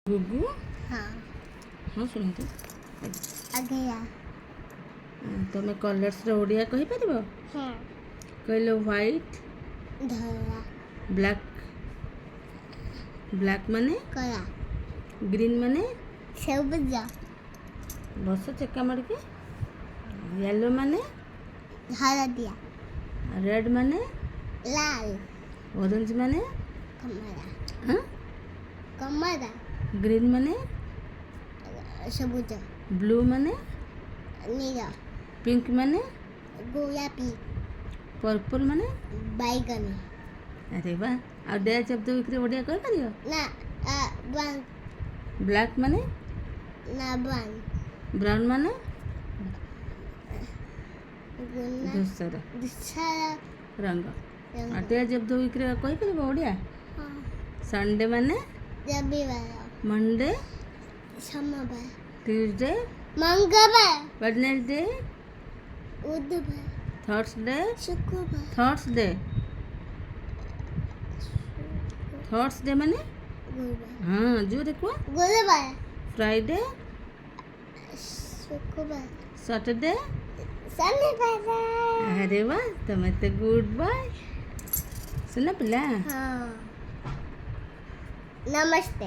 गुगु हाँ हाँ शुणु आज्ञा तुम कलर्स ओडिया कहि परिबो हाँ कहलो व्हाइट धला ब्लैक ब्लैक माने कला ग्रीन माने सबुज बस चक्का मार के येलो माने हलदिया रेड माने लाल ऑरेंज माने कमरा हाँ कमरा ग्रीन माने सबुज ब्लू माने नीला पिंक माने गुलाबी पर्पल माने बैगन अरे वाह आ डे शब्द विक्री ओडिया कहि परिबो ना वन ब्लैक माने ना वन ब्राउन माने गुना धूसर दूसरा रंग रंग आ डे शब्द विक्री कहि परिबो ओडिया हाँ संडे माने रविवार मंडे सोमवार ट्यूसडे मंगलवार वेडनेसडे बुधवार थर्सडे शुक्रवार थर्सडे थर्सडे माने गुरुवार हाँ जो देखो गुरुवार फ्राइडे शुक्रवार सैटरडे शनिवार अरे वाह तुम्हें तो गुड बाय सुना पिला हाँ नमस्ते